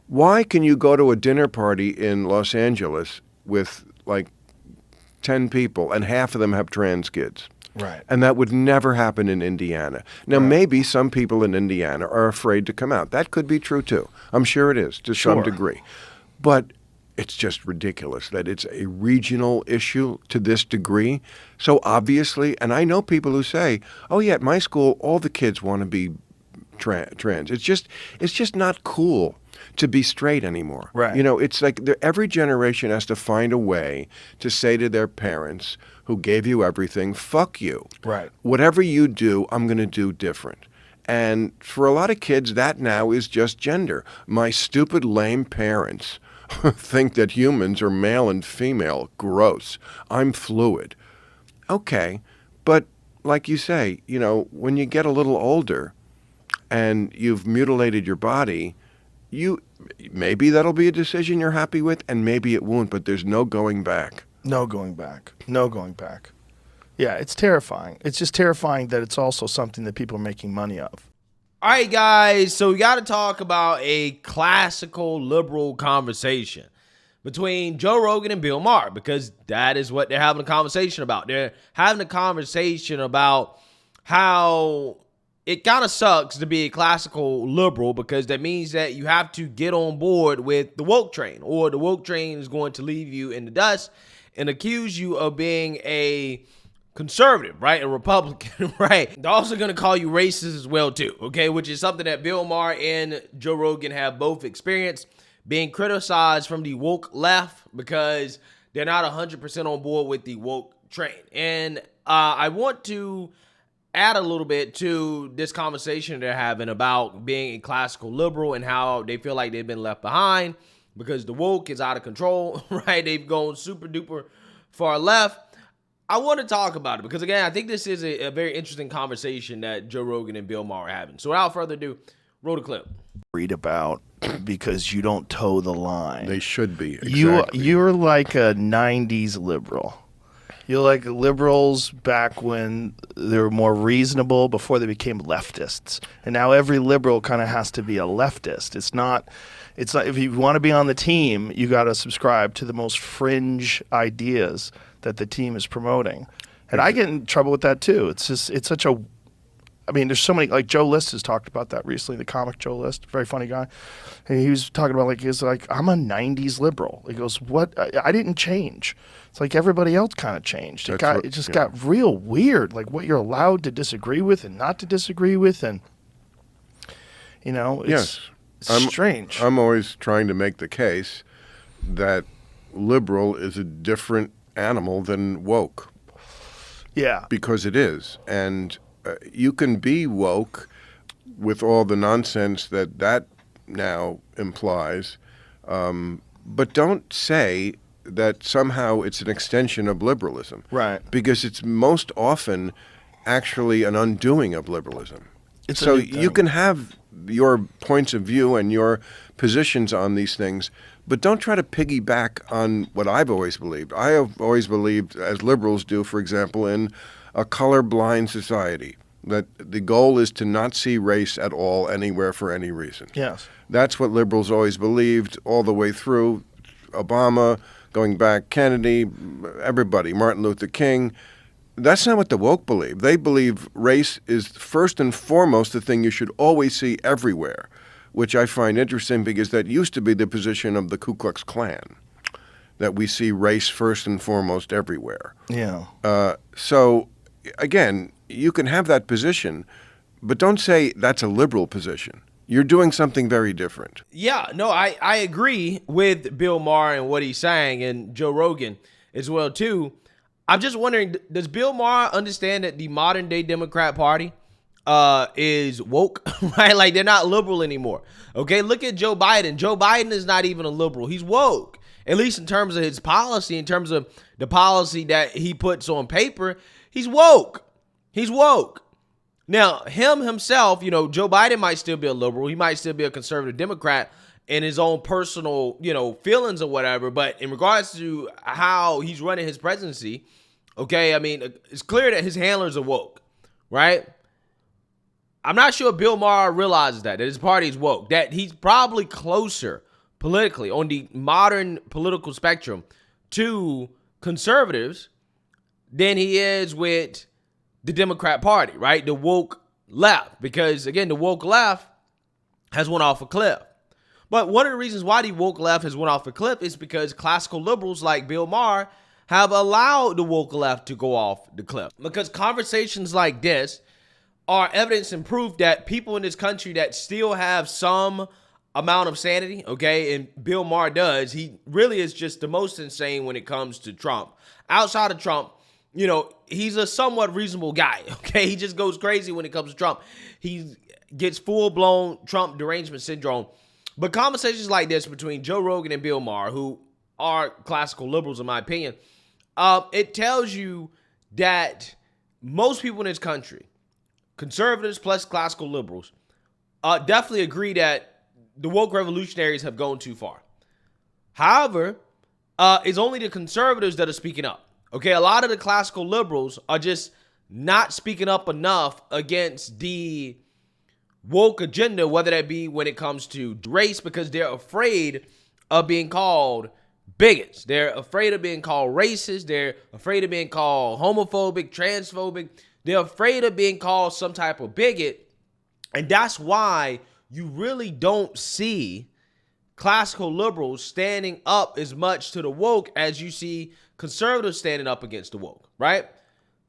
Why can you go to a dinner party in Los Angeles with like 10 people and half of them have trans kids? Right. And that would never happen in Indiana. Now, maybe some people in Indiana are afraid to come out. That could be true, too. I'm sure it is, to some degree. But it's just ridiculous that it's a regional issue to this degree. So obviously, and I know people who say, oh, yeah, at my school, all the kids want to be trans. It's just not cool to be straight anymore. Right. You know, it's like every generation has to find a way to say to their parents who gave you everything, fuck you. Right. Whatever you do, I'm going to do different. And for a lot of kids, that now is just gender. My stupid, lame parents think that humans are male and female. Gross. I'm fluid. Okay. But like you say, you know, when you get a little older and you've mutilated your body, maybe that'll be a decision you're happy with, and maybe it won't, but there's no going back. No going back. No going back. Yeah, it's terrifying. It's just terrifying that it's also something that people are making money of. All right, guys, so we got to talk about a classical liberal conversation between Joe Rogan and Bill Maher, because that is what they're having a conversation about. They're having a conversation about how it kind of sucks to be a classical liberal, because that means that you have to get on board with the woke train, or the woke train is going to leave you in the dust and accuse you of being a conservative, right? A Republican, right? They're also going to call you racist as well, too, okay? Which is something that Bill Maher and Joe Rogan have both experienced, being criticized from the woke left because they're not 100% on board with the woke train. And I want to add a little bit to this conversation they're having about being a classical liberal and how they feel like they've been left behind because the woke is out of control, right? They've gone super duper far left. I want to talk about it because, again, I think this is a very interesting conversation that Joe Rogan and Bill Maher are having. So without further ado, roll the clip. Read about because you don't toe the line. They should be. Exactly. You're like a 90s liberal. You're like liberals back when they were more reasonable before they became leftists. And now every liberal kind of has to be a leftist. It's not if you want to be on the team, you got to subscribe to the most fringe ideas that the team is promoting. And I get in trouble with that too. It's such a, I mean, there's so many, like Joe List has talked about that recently, the comic Joe List, very funny guy. And he was talking about he's like, I'm a 90s liberal. He goes, what? I didn't change. It's like everybody else kind of changed. It just got real weird, like what you're allowed to disagree with and not to disagree with. And, you know, it's strange. I'm always trying to make the case that liberal is a different animal than woke. Yeah. Because it is. And you can be woke with all the nonsense that now implies, but don't say that somehow it's an extension of liberalism. Right. Because it's most often actually an undoing of liberalism. So you can have your points of view and your positions on these things, but don't try to piggyback on what I've always believed. I have always believed, as liberals do, for example, in a colorblind society, that the goal is to not see race at all anywhere for any reason. Yes. That's what liberals always believed all the way through. Obama, going back, Kennedy, everybody, Martin Luther King. That's not what the woke believe. They believe race is first and foremost the thing you should always see everywhere, which I find interesting because that used to be the position of the Ku Klux Klan, that we see race first and foremost everywhere. Yeah. So, again, you can have that position, but don't say that's a liberal position. You're doing something very different. Yeah, no, I agree with Bill Maher and what he's saying, and Joe Rogan as well, too. I'm just wondering, does Bill Maher understand that the modern day Democrat Party is woke, right? Like, they're not liberal anymore. Okay, look at Joe Biden. Joe Biden is not even a liberal. He's woke, at least in terms of his policy, in terms of the policy that he puts on paper. He's woke. He's woke. Now, himself, you know, Joe Biden might still be a liberal. He might still be a conservative Democrat in his own personal, you know, feelings or whatever. But in regards to how he's running his presidency, okay, I mean, it's clear that his handlers are woke, right? I'm not sure Bill Maher realizes that his party is woke, that he's probably closer politically on the modern political spectrum to conservatives than he is with the Democrat Party, right? The woke left, because again, the woke left has went off a cliff. But one of the reasons why the woke left has went off a cliff is because classical liberals like Bill Maher have allowed the woke left to go off the cliff. Because conversations like this are evidence and proof that people in this country that still have some amount of sanity, okay, and Bill Maher does, he really is just the most insane when it comes to Trump. Outside of Trump, you know, he's a somewhat reasonable guy, okay? He just goes crazy when it comes to Trump. He gets full-blown Trump derangement syndrome. But conversations like this between Joe Rogan and Bill Maher, who are classical liberals in my opinion, it tells you that most people in this country, conservatives plus classical liberals, definitely agree that the woke revolutionaries have gone too far. However, it's only the conservatives that are speaking up. Okay, a lot of the classical liberals are just not speaking up enough against the woke agenda, whether that be when it comes to race, because they're afraid of being called bigots. They're afraid of being called racist. They're afraid of being called homophobic, transphobic. They're afraid of being called some type of bigot. And that's why you really don't see classical liberals standing up as much to the woke as you see conservatives standing up against the woke, right?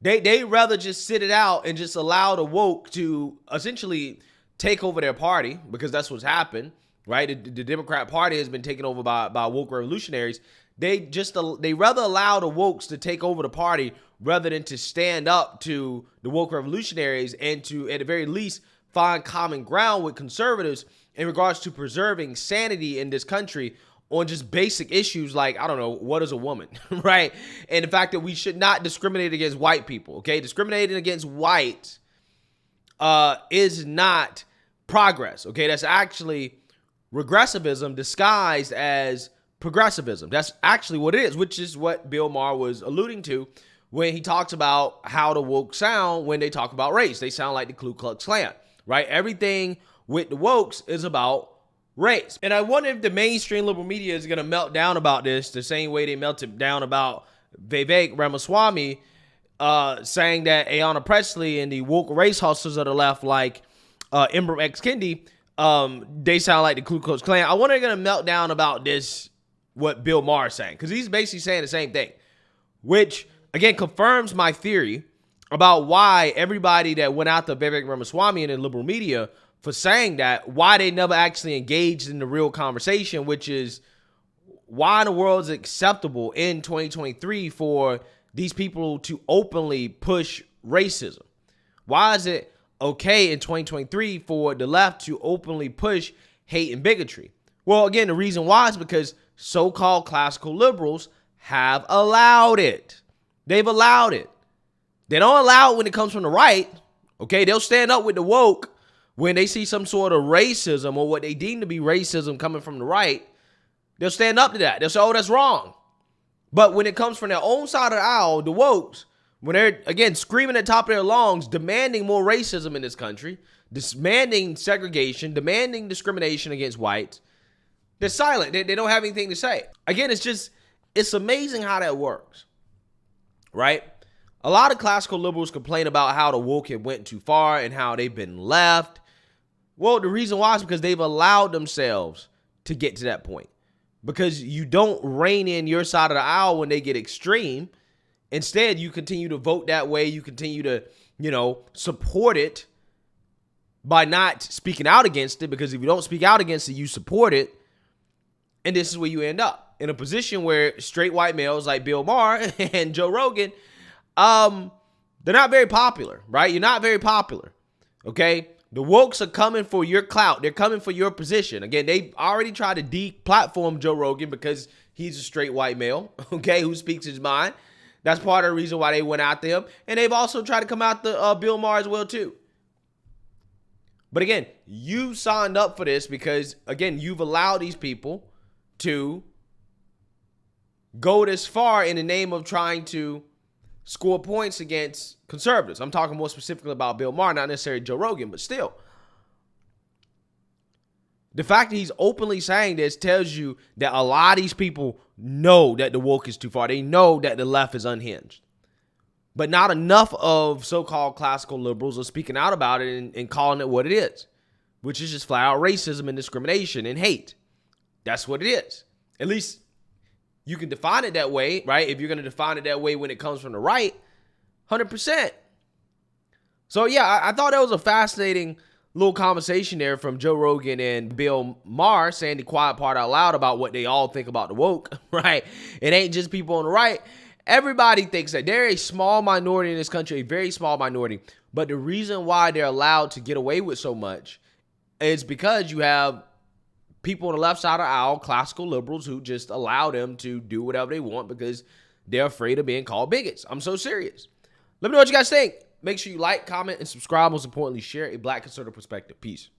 They rather just sit it out and just allow the woke to essentially take over their party, because that's what's happened, right? The Democrat Party has been taken over by woke revolutionaries. They rather allow the wokes to take over the party rather than to stand up to the woke revolutionaries and to, at the very least, find common ground with conservatives in regards to preserving sanity in this country on just basic issues like, I don't know, what is a woman, right? And the fact that we should not discriminate against white people, okay? Discriminating against whites is not progress, okay? That's actually regressivism disguised as progressivism. That's actually what it is, which is what Bill Maher was alluding to when he talks about how the woke sound when they talk about race. They sound like the Klux Klan, right? Everything with the wokes is about race. And I wonder if the mainstream liberal media is going to melt down about this the same way they melted down about Vivek Ramaswamy saying that Ayanna Pressley and the woke race hustlers of the left, like Ibram X. Kendi, they sound like the Ku Klux Klan. I wonder if they're going to melt down about this, what Bill Maher is saying, because he's basically saying the same thing, which, again, confirms my theory about why everybody that went after Vivek Ramaswamy in the liberal media for saying that, why they never actually engaged in the real conversation, which is why in the world is it acceptable in 2023 for these people to openly push racism? Why is it okay in 2023 for the left to openly push hate and bigotry? Well, again, the reason why is because so-called classical liberals have allowed it. They've allowed it. They don't allow it when it comes from the right. Okay, they'll stand up with the woke when they see some sort of racism or what they deem to be racism coming from the right. They'll stand up to that. They'll say, oh, that's wrong. But when it comes from their own side of the aisle, the wokes, when they're, again, screaming at the top of their lungs, demanding more racism in this country, demanding segregation, demanding discrimination against whites, they're silent. They don't have anything to say. Again, it's amazing how that works, right? A lot of classical liberals complain about how the woke have went too far and how they've been left. Well, the reason why is because they've allowed themselves to get to that point. Because you don't rein in your side of the aisle when they get extreme. Instead, you continue to vote that way. You continue to, support it by not speaking out against it. Because if you don't speak out against it, you support it. And this is where you end up. In a position where straight white males like Bill Maher and Joe Rogan, they're not very popular, right? You're not very popular, okay? The wokes are coming for your clout. They're coming for your position. Again, they already tried to de-platform Joe Rogan because he's a straight white male, okay, who speaks his mind. That's part of the reason why they went after him. And they've also tried to come after Bill Maher as well, too. But again, you signed up for this because, again, you've allowed these people to go this far in the name of trying to score points against conservatives. I'm talking more specifically about Bill Maher, not necessarily Joe Rogan, but still. The fact that he's openly saying this tells you that a lot of these people know that the woke is too far. They know that the left is unhinged. But not enough of so-called classical liberals are speaking out about it and calling it what it is, which is just flat out racism and discrimination and hate. That's what it is. At least you can define it that way, right? If you're going to define it that way when it comes from the right, 100%. So yeah, I thought that was a fascinating little conversation there from Joe Rogan and Bill Maher saying the quiet part out loud about what they all think about the woke, right? It ain't just people on the right. Everybody thinks that. They're a small minority in this country, a very small minority. But the reason why they're allowed to get away with so much is because you have people on the left side of the aisle, classical liberals, who just allow them to do whatever they want because they're afraid of being called bigots. I'm so serious. Let me know what you guys think. Make sure you like, comment, and subscribe. Most importantly, share a Black conservative perspective. Peace.